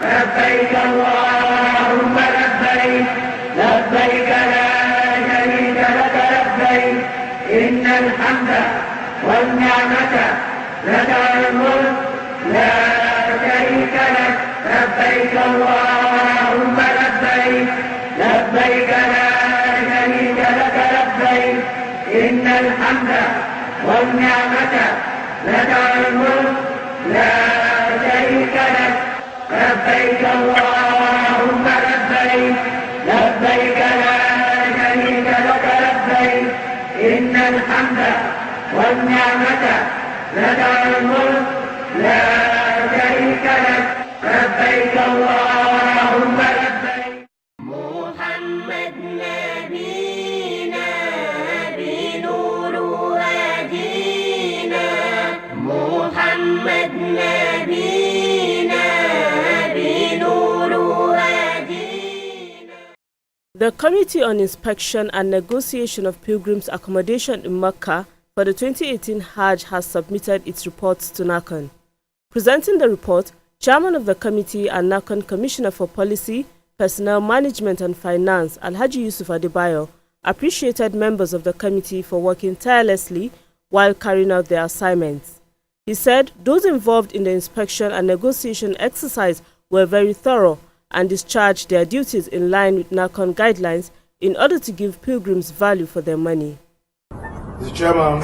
لبيك اللهم لبيك لبيك لا شريك لك لبيك إن الحمد والنعمة لك الملك لا شريك لك لبيك اللهم لبيك لبيك لا شريك لك لبيك إن الحمد والنعمة لك الملك لا شريك لك لبيك اللهم لبيك لبيك لا شريك لك لبيك إن الحمد والنعمة لك الملك لا شريك لك لبيك اللهم لبيك. محمد نبينا بنور هدينا محمد نبينا بنور هدينا. The Committee on Inspection and Negotiation of Pilgrims' Accommodation in Mecca for the 2018 Hajj has submitted its reports to NAHCON. Presenting the report, Chairman of the Committee and NAHCON Commissioner for Policy, Personnel Management and Finance, Alhaji Yusuf Adebayo, appreciated members of the committee for working tirelessly while carrying out their assignments. He said those involved in the inspection and negotiation exercise were very thorough and discharged their duties in line with NAHCON guidelines in order to give pilgrims value for their money. Mr. Chairman,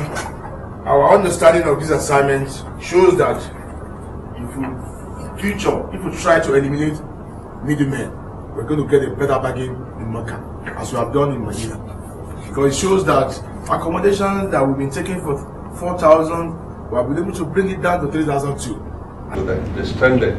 our understanding of this assignment shows that if we try to eliminate middlemen, we're going to get a better bargain in Mecca, as we have done in Medina. Because it shows that accommodation that we've been taking for 4,000, we have been able to bring it down to 3,002. So that the standard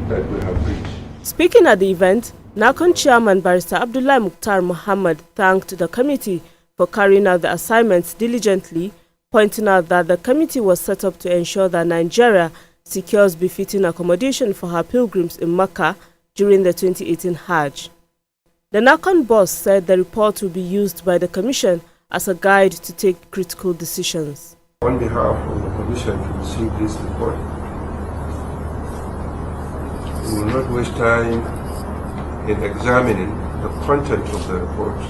that we have reached. Speaking at the event, NAHCON Chairman Barrister Abdullah Mukhtar Muhammad thanked the committee for carrying out the assignments diligently, pointing out that the committee was set up to ensure that Nigeria secures befitting accommodation for her pilgrims in Mecca during the 2018 Hajj. The NAHCON boss said the report will be used by the Commission as a guide to take critical decisions. On behalf of the Commission to receive this report, we will not waste time in examining the content of the report,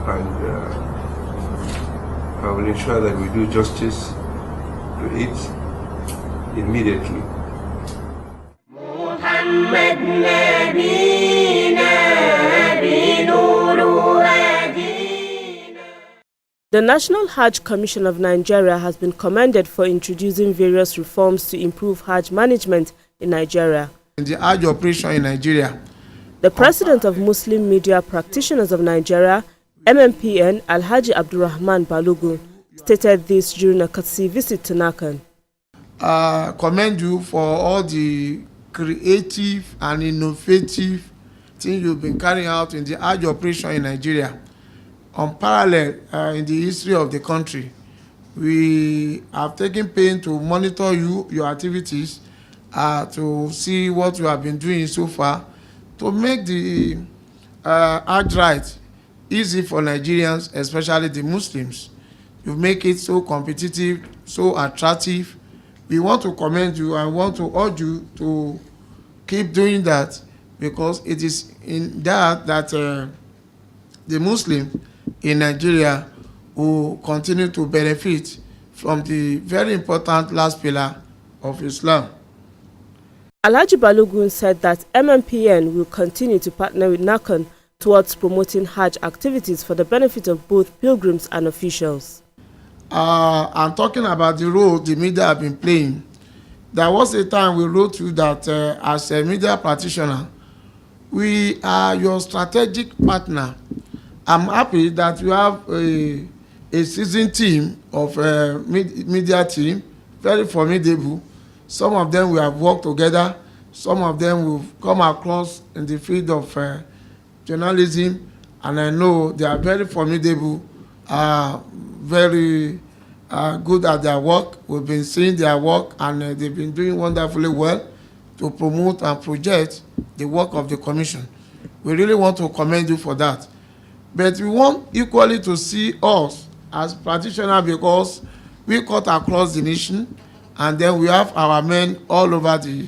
and I will ensure that we do justice to it immediately. محمد نبينا بنور هدينا. The National Hajj Commission of Nigeria has been commended for introducing various reforms to improve Hajj management in Nigeria. In the Hajj operation in Nigeria, The President of Muslim Media Practitioners of Nigeria, MMPN, Alhaji Abdurrahman Balogun, stated this during a courtesy visit to NAHCON. Commend you for all the creative and innovative things you've been carrying out in the Hajj operation in Nigeria. Unparalleled in the history of the country. We have taken pain to monitor your activities, to see what you have been doing so far, to make the Hajj rite easy for Nigerians, especially the Muslims. You make it so competitive, so attractive. We want to commend you and want to urge you to keep doing that, because it is in that the Muslims in Nigeria will continue to benefit from the very important last pillar of Islam. Alhaji Balogun said that MMPN will continue to partner with NAHCON towards promoting Hajj activities for the benefit of both pilgrims and officials. I'm talking about the role the media have been playing. There was a time we wrote you that as a media practitioner, we are your strategic partner. I'm happy that you have a seasoned team of media team, very formidable. Some of them we have worked together. Some of them will come across in the field of journalism, and I know they are very formidable, very good at their work. We've been seeing their work, and they've been doing wonderfully well to promote and project the work of the Commission. We really want to commend you for that. But we want equally to see us as practitioners, because we cut across the nation, and then we have our men all over the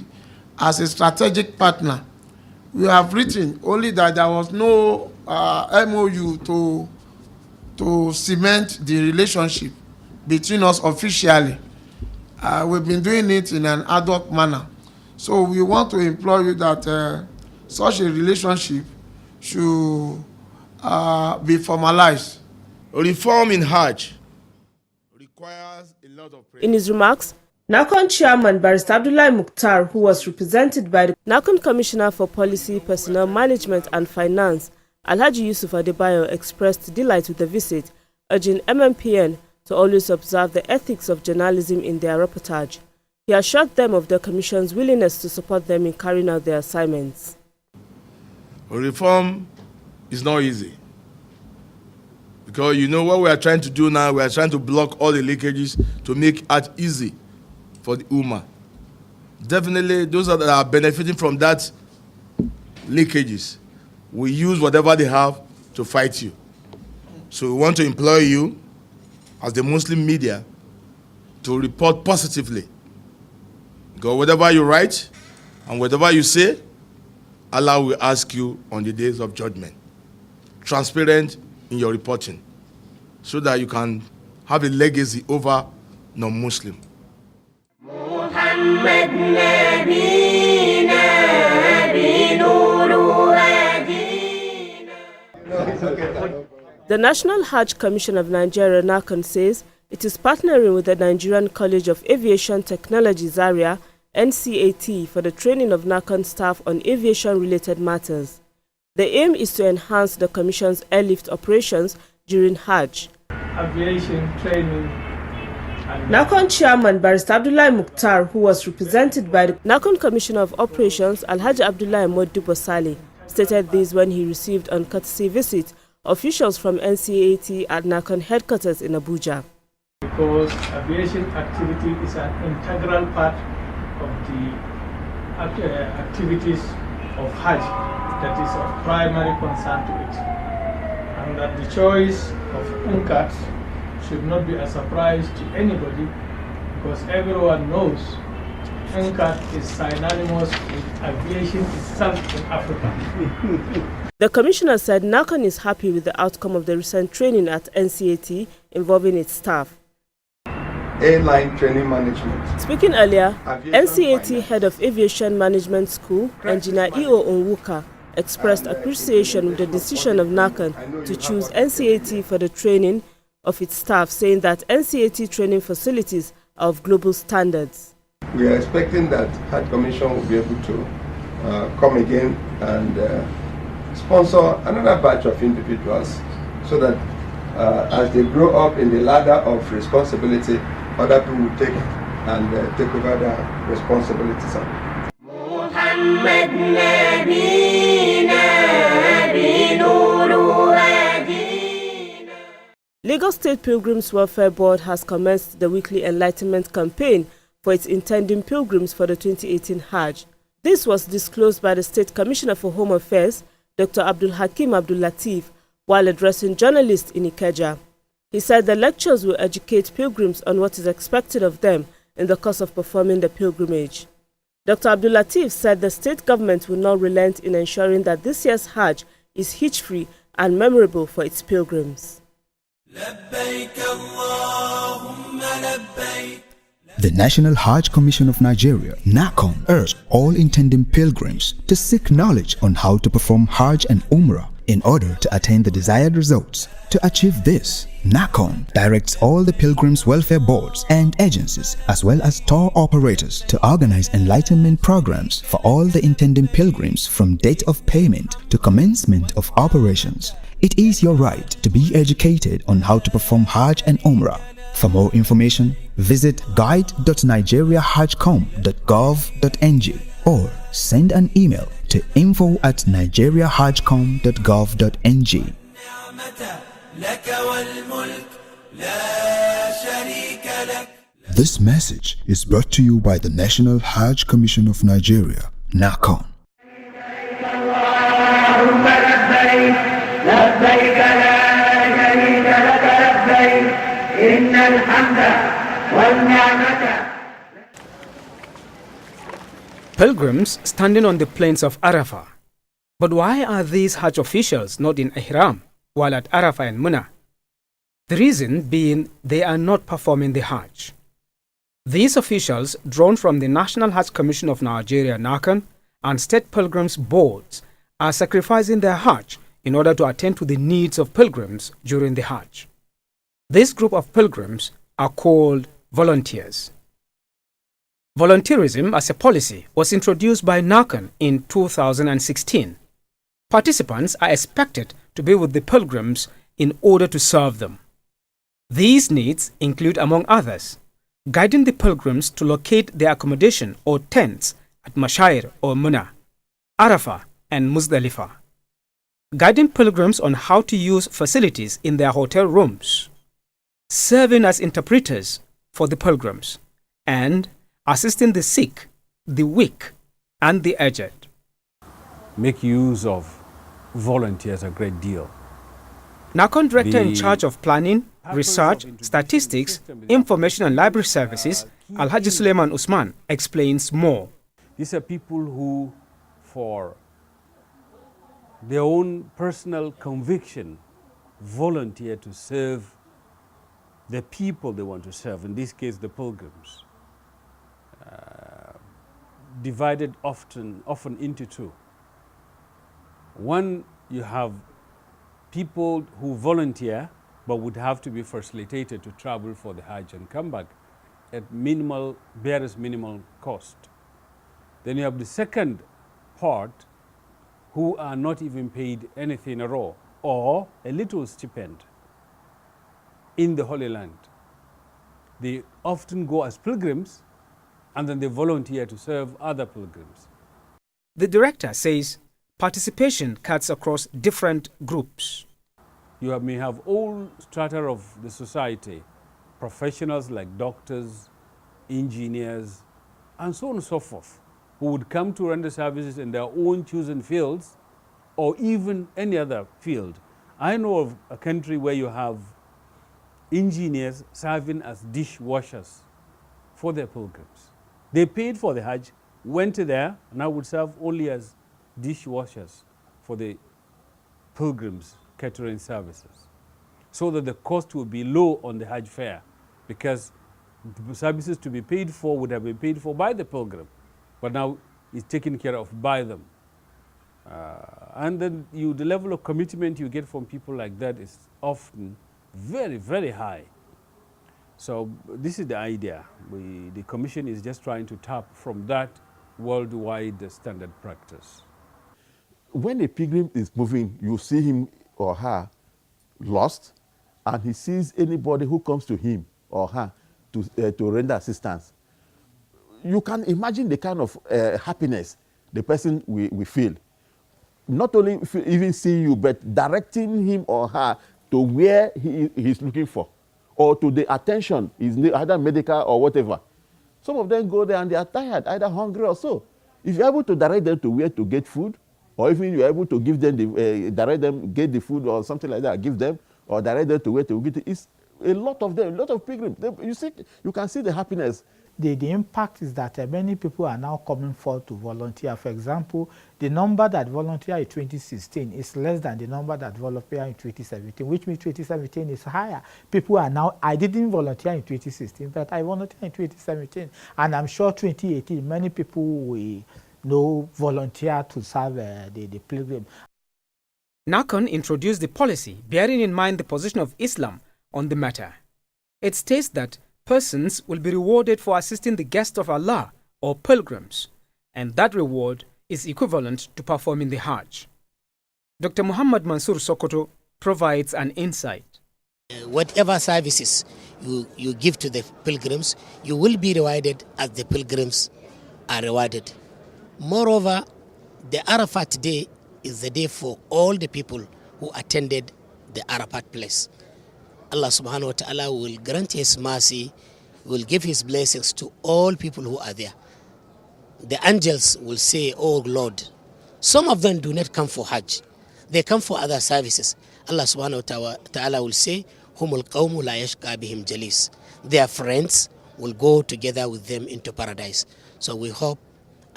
as a strategic partner. We have written only that there was no MOU to cement the relationship between us officially. We've been doing it in an ad hoc manner. So we want to implore you that such a relationship should be formalized. Reform in Hajj requires a lot of prayer. In his remarks, NAHCON Chairman Barrister Abdullahi Mukhtar, who was represented by the NAHCON Commissioner for Policy, Personnel Management and Finance, Alhaji Yusuf Adebayo, expressed delight with the visit, urging MMPN to always observe the ethics of journalism in their reportage. He assured them of the Commission's willingness to support them in carrying out their assignments. Reform is not easy. Because you know what we are trying to do now, we are trying to block all the leakages to make it easy for the Ummah. Definitely, those that are benefiting from that leakages will use whatever they have to fight you. So we want to implore you, as the Muslim media, to report positively. Because whatever you write and whatever you say, Allah will ask you on the days of judgment. Transparent in your reporting, so that you can have a legacy over non-Muslim. The National Hajj Commission of Nigeria, NAHCON, says it is partnering with the Nigerian College of Aviation Technology, Zaria, NCAT, for the training of NAHCON staff on aviation-related matters. The aim is to enhance the Commission's airlift operations during Hajj. Aviation training. NAHCON Chairman Barrister Abdullahi Mukhtar, who was represented by the NAHCON Commissioner of Operations, Alhaji Abdullahi Modibo Saleh, stated this when he received on courtesy visit officials from NCAT at NAHCON headquarters in Abuja. Because aviation activity is an integral part of the activities of Hajj that is of primary concern to it. And that the choice of UNCAT should not be a surprise to anybody, because everyone knows UNCAT is synonymous with aviation itself in Africa. The Commissioner said NAHCON is happy with the outcome of the recent training at NCAT involving its staff. Airline training management. Speaking earlier, NCAT Head of Aviation Management School, Engineer E.O. Onwuka, expressed appreciation with the decision of NAHCON to choose NCAT for the training of its staff, saying that NCAT training facilities are of global standards. We are expecting that Hajj Commission will be able to come again and sponsor another batch of individuals, so that as they grow up in the ladder of responsibility, other people will take over the responsibilities. Lagos State Pilgrims Welfare Board has commenced the weekly enlightenment campaign for its intending pilgrims for the 2018 Hajj. This was disclosed by the State Commissioner for Home Affairs, Dr. Abdul Hakim Abdul Latif, while addressing journalists in Ikeja. He said the lectures will educate pilgrims on what is expected of them in the course of performing the pilgrimage. Dr. Abdul Latif said the state government will not relent in ensuring that this year's Hajj is hitch-free and memorable for its pilgrims. The National Hajj Commission of Nigeria, NAHCON, urged all intending pilgrims to seek knowledge on how to perform Hajj and Umrah in order to attain the desired results. To achieve this, NAHCON directs all the Pilgrims Welfare Boards and agencies, as well as tour operators, to organize enlightenment programs for all the intending pilgrims from date of payment to commencement of operations. It is your right to be educated on how to perform Hajj and Umrah. For more information, visit guide.nigeriahajcom.gov.ng or send an email to info@nigeriahajcom.gov.ng. This message is brought to you by the National Hajj Commission of Nigeria, NAHCON. Pilgrims standing on the plains of Arafah. But why are these Hajj officials not in Ihram while at Arafah and Munah? The reason being they are not performing the Hajj. These officials, drawn from the National Hajj Commission of Nigeria (NAHCON) and State Pilgrims Boards, are sacrificing their Hajj in order to attend to the needs of pilgrims during the Hajj. This group of pilgrims are called volunteers. Volunteerism as a policy was introduced by NAHCON in 2016. Participants are expected to be with the pilgrims in order to serve them. These needs include, among others, guiding the pilgrims to locate their accommodation or tents at Mashair or Munah, Arafah and Muzdalifah, guiding pilgrims on how to use facilities in their hotel rooms, serving as interpreters for the pilgrims, and assisting the sick, the weak, and the aged. Make use of volunteers a great deal. NAHCON Director in charge of planning, research, statistics, information and library services, Alhaji Suleiman Usman, explains more. These are people who, for their own personal conviction, volunteer to serve the people they want to serve, in this case the pilgrims, divided often into two. One, you have people who volunteer but would have to be facilitated to travel for the Hajj and come back at barest minimal cost. Then you have the second part who are not even paid anything at all, or a little stipend in the Holy Land. They often go as pilgrims and then they volunteer to serve other pilgrims. The director says participation cuts across different groups. You may have all strata of the society, professionals like doctors, engineers, and so on and so forth, who would come to render services in their own chosen fields or even any other field. I know of a country where you have engineers serving as dishwashers for their pilgrims. They paid for the Hajj, went there, and now would serve only as dishwashers for the pilgrims' catering services, so that the cost would be low on the Hajj fare, because the services to be paid for would have been paid for by the pilgrim, but now it's taken care of by them. And then the level of commitment you get from people like that is often very, very high. So this is the idea. The Commission is just trying to tap from that worldwide standard practice. When a pilgrim is moving, you see him or her lost, and he sees anybody who comes to him or her to render assistance. You can imagine the kind of happiness the person will feel. Not only even seeing you, but directing him or her to where he's looking for, or to the attention, is either medical or whatever. Some of them go there and they are tired, either hungry or so. If you're able to direct them to where to get food, or even you're able to give them direct them, get the food or something like that, give them, or direct them to where to get it, it's a lot of them, a lot of pilgrims. You can see the happiness. The impact is that many people are now coming forward to volunteer. For example, the number that volunteered in 2016 is less than the number that volunteered in 2017, which means 2017 is higher. People are now, I didn't volunteer in 2016, but I volunteered in 2017. And I'm sure 2018, many people will volunteer to serve the pilgrim. NAHCON introduced the policy bearing in mind the position of Islam on the matter. It states that persons will be rewarded for assisting the guests of Allah or pilgrims, and that reward is equivalent to performing the Hajj. Dr. Muhammad Mansour Sokoto provides an insight. Whatever services you give to the pilgrims, you will be rewarded as the pilgrims are rewarded. Moreover, the Arafat day is the day for all the people who attended the Arafat place. Allah subhanahu wa ta'ala will grant his mercy, will give his blessings to all people who are there. The angels will say, "Oh Lord," some of them do not come for Hajj, they come for other services. Allah subhanahu wa ta'ala will say, "Humul qawmu la yashqa bihim jalis." Their friends will go together with them into paradise. So we hope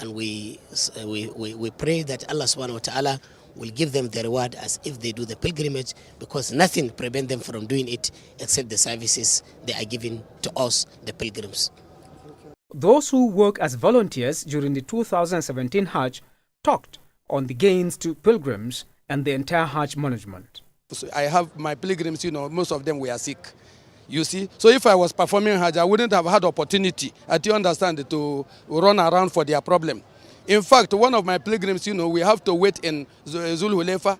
and we pray that Allah subhanahu wa ta'ala will give them the reward as if they do the pilgrimage, because nothing prevents them from doing it except the services they are giving to us, the pilgrims. Those who work as volunteers during the 2017 Hajj talked on the gains to pilgrims and the entire Hajj management. So I have my pilgrims, most of them were sick. You see, so if I was performing Hajj, I wouldn't have had opportunity, as you understand, to run around for their problem. In fact, one of my pilgrims, we have to wait in Zulhulefa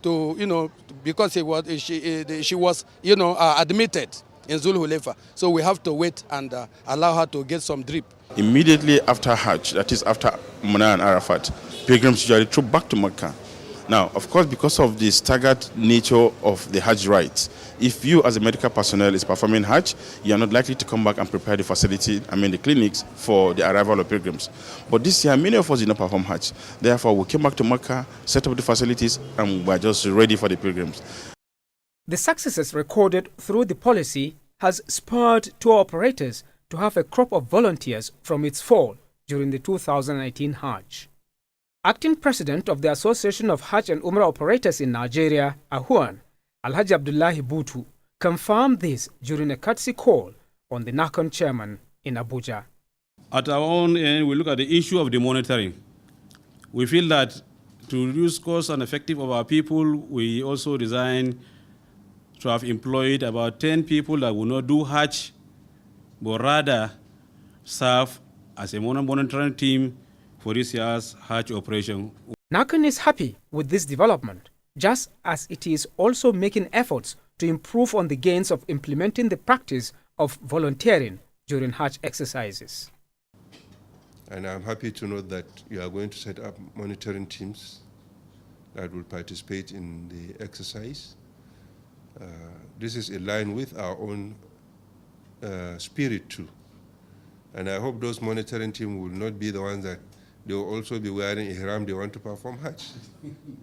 to, because she was, admitted in Zulhulefa. So we have to wait and allow her to get some drip. Immediately after Hajj, that is after Mina and Arafat, pilgrims usually troop back to Mecca. Now, of course, because of the staggered nature of the Hajj rites, if you as a medical personnel is performing Hajj, you are not likely to come back and prepare the facility, the clinics, for the arrival of pilgrims. But this year, many of us did not perform Hajj. Therefore, we came back to Mecca, set up the facilities, and we are just ready for the pilgrims. The successes recorded through the policy has spurred tour operators to have a crop of volunteers from its fall during the 2019 Hajj. Acting President of the Association of Hajj and Umrah Operators in Nigeria, NAHCON, Alhaji Abdullahi Butu, confirmed this during a courtesy call on the NAHCON chairman in Abuja. At our own end, we look at the issue of the monitoring. We feel that to reduce costs and effective of our people, we also designed to have employed about 10 people that will not do Hajj, but rather serve as a monitoring team for this year's Hajj operation. NAHCON is happy with this development, just as it is also making efforts to improve on the gains of implementing the practice of volunteering during Hajj exercises. And I'm happy to note that you are going to set up monitoring teams that will participate in the exercise. This is in line with our own spirit too. And I hope those monitoring teams will not be the ones that they will also be wearing ihram, they want to perform Hajj.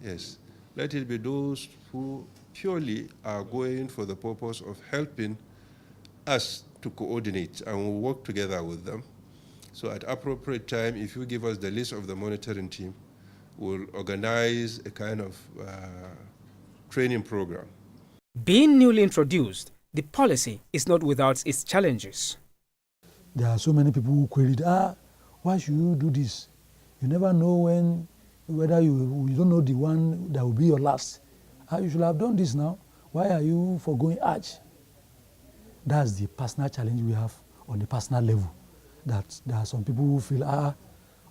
Yes. Let it be those who purely are going for the purpose of helping us to coordinate, and we'll work together with them. So at appropriate time, if you give us the list of the monitoring team, we'll organize a kind of training program. Being newly introduced, the policy is not without its challenges. There are so many people who queried, why should you do this? You never know whether you don't know the one that will be your last. You should have done this now. Why are you forgoing Hajj? That's the personal challenge we have on the personal level. That there are some people who feel,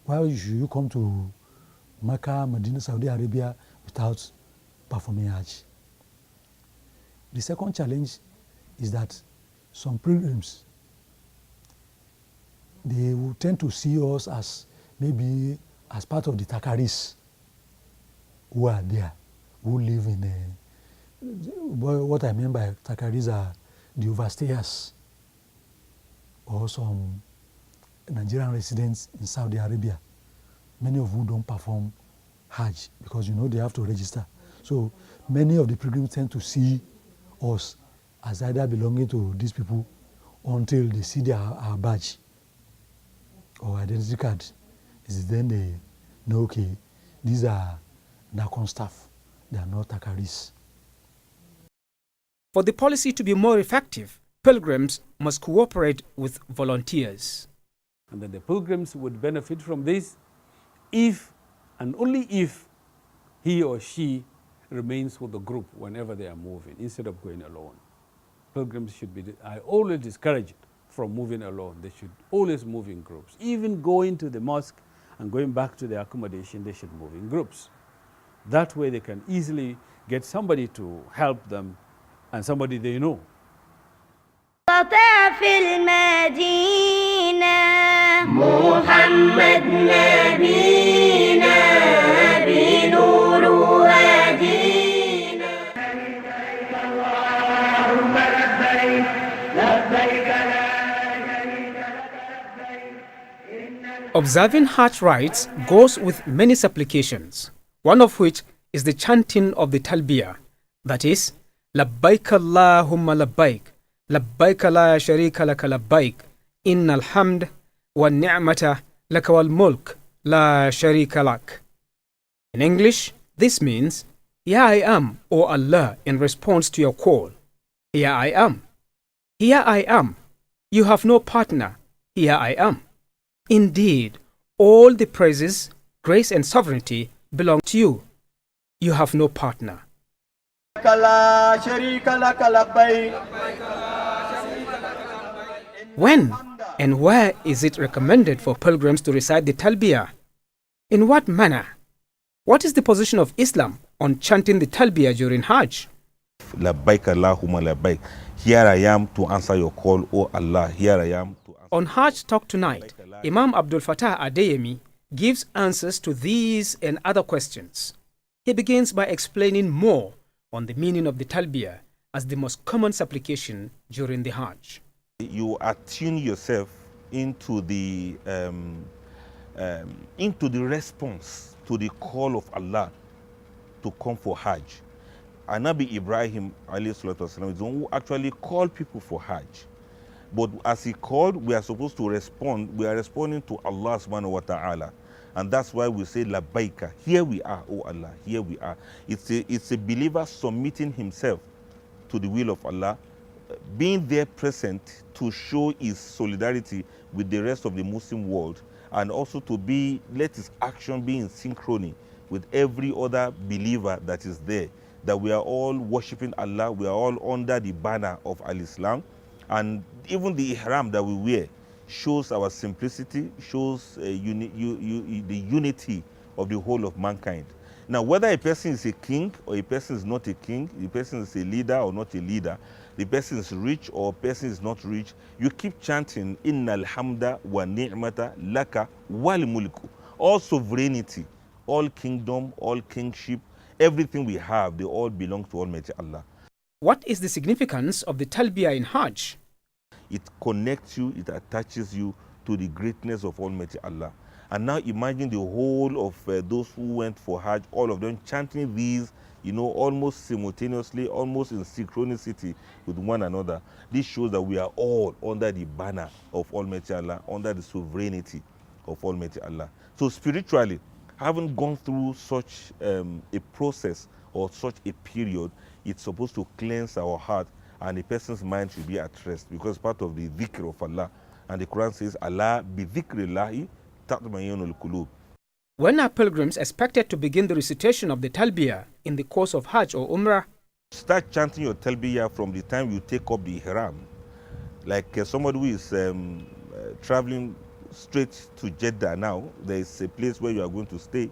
why should you come to Mecca, Medina, Saudi Arabia without performing Hajj? The second challenge is that some pilgrims, they will tend to see us as maybe as part of the Takaris who are there, who live in what I mean by Takaris are the overstayers or some Nigerian residents in Saudi Arabia, many of whom don't perform Hajj because they have to register. So many of the pilgrims tend to see us as either belonging to these people until they see our badge or identity card. Is then they know, okay, these are NAHCON staff, they are not Takaris. For the policy to be more effective, pilgrims must cooperate with volunteers. And then the pilgrims would benefit from this if and only if he or she remains with the group whenever they are moving, instead of going alone. Pilgrims should be, I always discourage it from moving alone. They should always move in groups. Even going to the mosque and going back to their accommodation, they should move in groups. That way they can easily get somebody to help them and somebody they know. في المدينة محمد نبينا بنور هدينا اللهم لبيك لبيك Observing Hajj rites goes with many supplications, one of which is the chanting of the Talbiyah, that is, Labbaik Allahumma labbaik, labbaik la sharika laka labbaik, innal hamd wa ni'mata laka wal mulk, La sharika lak. In English, this means, here I am, O Allah, in response to your call. Here I am. Here I am. You have no partner. Here I am. Indeed, all the praises, grace and sovereignty belong to you. You have no partner. When and where is it recommended for pilgrims to recite the Talbiyah? In what manner? What is the position of Islam on chanting the Talbiyah during Hajj? Labbaik Allahumma labbaik. Here I am to answer your call, O Allah. Here I am to answer. On Hajj Talk tonight, Imam Abdul Fattah Adeyemi gives answers to these and other questions. He begins by explaining more on the meaning of the Talbiyah as the most common supplication during the Hajj. You attune yourself into the response to the call of Allah to come for Hajj. And Nabi Ibrahim alayhi salatu wasalam is the one who actually called people for Hajj. But as he called, we are supposed to respond. We are responding to Allah subhanahu wa ta'ala. And that's why we say labbaika. Here we are, O Allah, here we are. It's a believer submitting himself to the will of Allah, being there present to show his solidarity with the rest of the Muslim world, and also to let his action be in synchrony with every other believer that is there, that we are all worshiping Allah, we are all under the banner of Al-Islam, and even the ihram that we wear shows our simplicity, shows the unity of the whole of mankind. Now, whether a person is a king or a person is not a king, the person is a leader or not a leader, the person is rich or a person is not rich, you keep chanting, Inna alhamda wa ni'mata laka wal mulku. All sovereignty, all kingdom, all kingship, everything we have, they all belong to Almighty Allah. What is the significance of the Talbiyah in Hajj? It connects you, it attaches you to the greatness of Almighty Allah. And now imagine the whole of those who went for Hajj, all of them chanting these, almost simultaneously, almost in synchronicity with one another. This shows that we are all under the banner of Almighty Allah, under the sovereignty of Almighty Allah. So spiritually, having gone through such a process or such a period, it's supposed to cleanse our heart, and a person's mind should be at rest, because part of the dhikr of Allah. And the Quran says, Allah bi dhikrillahi tatma'innul qulub. When are pilgrims expected to begin the recitation of the Talbiyah in the course of Hajj or Umrah? Start chanting your Talbiyah from the time you take up the ihram. Like somebody who is traveling straight to Jeddah now, there is a place where you are going to stay.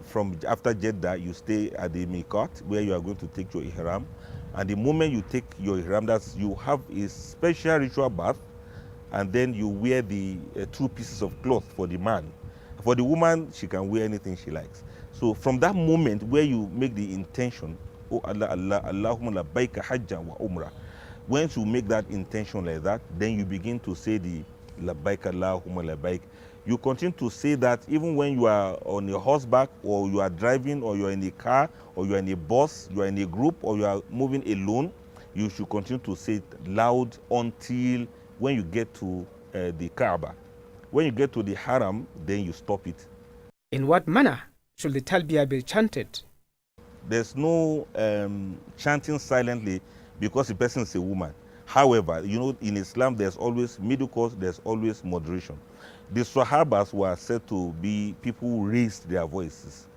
From after Jeddah, you stay at the Miqat, where you are going to take your ihram. And the moment you take your ihram, you have a special ritual bath, and then you wear the 2 pieces of cloth for the man. For the woman, she can wear anything she likes. So from that moment where you make the intention, oh Allah, Allah, Allahumma labbaika hajjan wa umrah. Once you make that intention like that, then you begin to say the labbaik Allahumma labbaik. You continue to say that even when you are on a horseback, or you are driving, or you are in a car, or you are in a bus, you are in a group, or you are moving alone. You should continue to say it loud until when you get to the Kaaba. When you get to the Haram, then you stop it. In what manner should the Talbiyah be chanted? There's no chanting silently because the person is a woman. However, in Islam, there's always middle course, there's always moderation. The Sahabas were said to be people who raised their voices.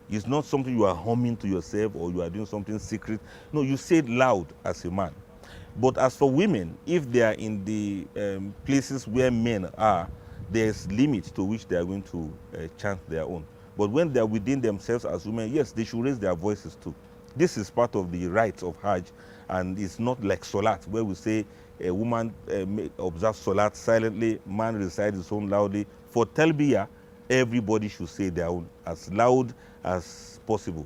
It's not something you are humming to yourself or you are doing something secret. No, you say it loud as a man. But as for women, if they are in the places where men are, there's limits to which they are going to chant their own. But when they are within themselves as women, yes, they should raise their voices too. This is part of the rites of Hajj, and it's not like Salat, where we say a woman observes Salat silently, man recites his own loudly. For Talbiyah, everybody should say their own as loud as possible.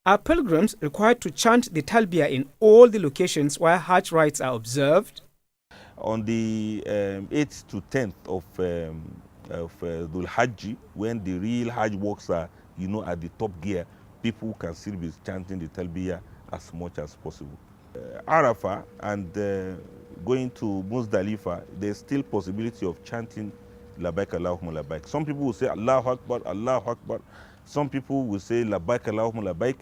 Are pilgrims required to chant the Talbiyah in all the locations where Hajj rites are observed? On the 8th to 10th of Dhul Hajj, when the real Hajj works are, at the top gear, people can still be chanting the Talbiyah as much as possible. Arafah and going to Muzdalifah, there's still possibility of chanting labbaik Allahumma labbaik. Some people will say Allahu Akbar, Allahu Akbar. Some people will say labbaik Allahumma labbaik.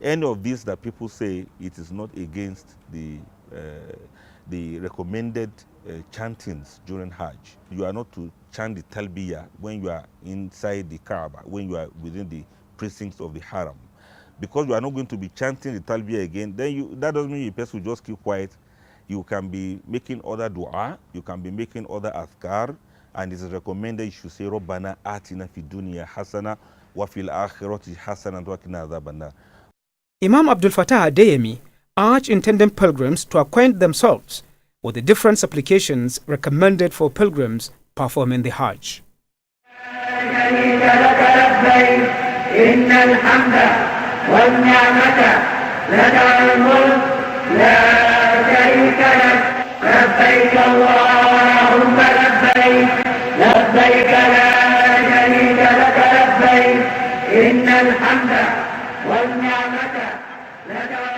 Any of these that people say, it is not against the recommended chantings during Hajj. You are not to chant the talbiyah when you are inside the Kaaba, when you are within the precincts of the Haram. Because you are not going to be chanting the talbiyah again, then that doesn't mean the person will just keep quiet. You can be making other dua, you can be making other azkar, and it is recommended you should say, Rabbana atina fi dunya hasana wa fil akhirati hasana wa qina adhaban. Imam Abdul Fattah Adeyemi urged intending pilgrims to acquaint themselves with the different supplications recommended for pilgrims performing the Hajj. والنعمة لك